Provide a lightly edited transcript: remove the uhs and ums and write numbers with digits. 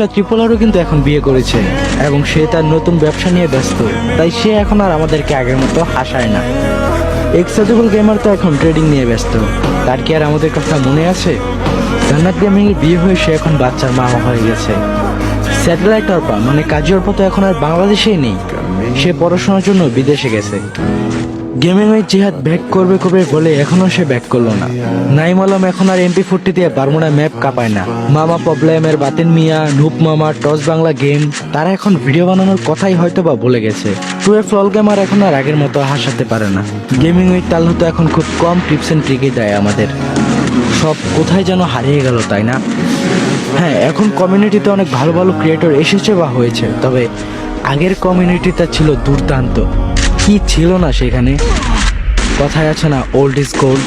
বাচ্চা ট্রিপলারও কিন্তু এখন বিয়ে করেছে এবং সে তার নতুন ব্যবসা নিয়ে ব্যস্ত, তাই সে এখন আর আমাদেরকে আগের মতো হাসায় না। এক্সাজেবল গেমার তো এখন ট্রেডিং নিয়ে ব্যস্ত, তার কি আর আমাদের কথা মনে আছে? জান্নাত গেমিং এর বিয়ে হয়ে সে এখন বাচ্চার মা হয়ে গেছে। স্যাটেলাইট অর্পা মানে কাজী অর্পা তো এখন আর বাংলাদেশেই নেই, সে পড়াশোনার জন্য বিদেশে গেছে। গেমিং এর জিহাদ ব্যাক করবে কবে বলে এখনো সে ব্যাক করলো না। নাইম আলম এখন আর MP40 দিয়ে বারমুডা ম্যাপ কাঁপায় না। মামা প্রবলেমের বাতিন মিয়া, নুপ মামা, টস বাংলা গেম, তারা এখন ভিডিও বানানোর কথাই হয়তো বা ভুলে গেছে। টুয়েলভ ফ্লল গেমার এখন আর আগের মতো হাসাতে পারে না। গেমিং উইথ তাল্লু তো এখন খুব কম টিপস এন্ড ট্রিকই দেয় আমাদের। সব কোথায় যেন হারিয়ে গেল, তাই না? হ্যাঁ, এখন কমিউনিটিতে অনেক ভালো ভালো ক্রিয়েটর এসেছে বা হয়েছে, তবে আগের কমিউনিটিটা ছিল দুর্দান্ত। কি ছিল না সেখানে? কথায় আছে না, ওল্ড ইজ গোল্ড।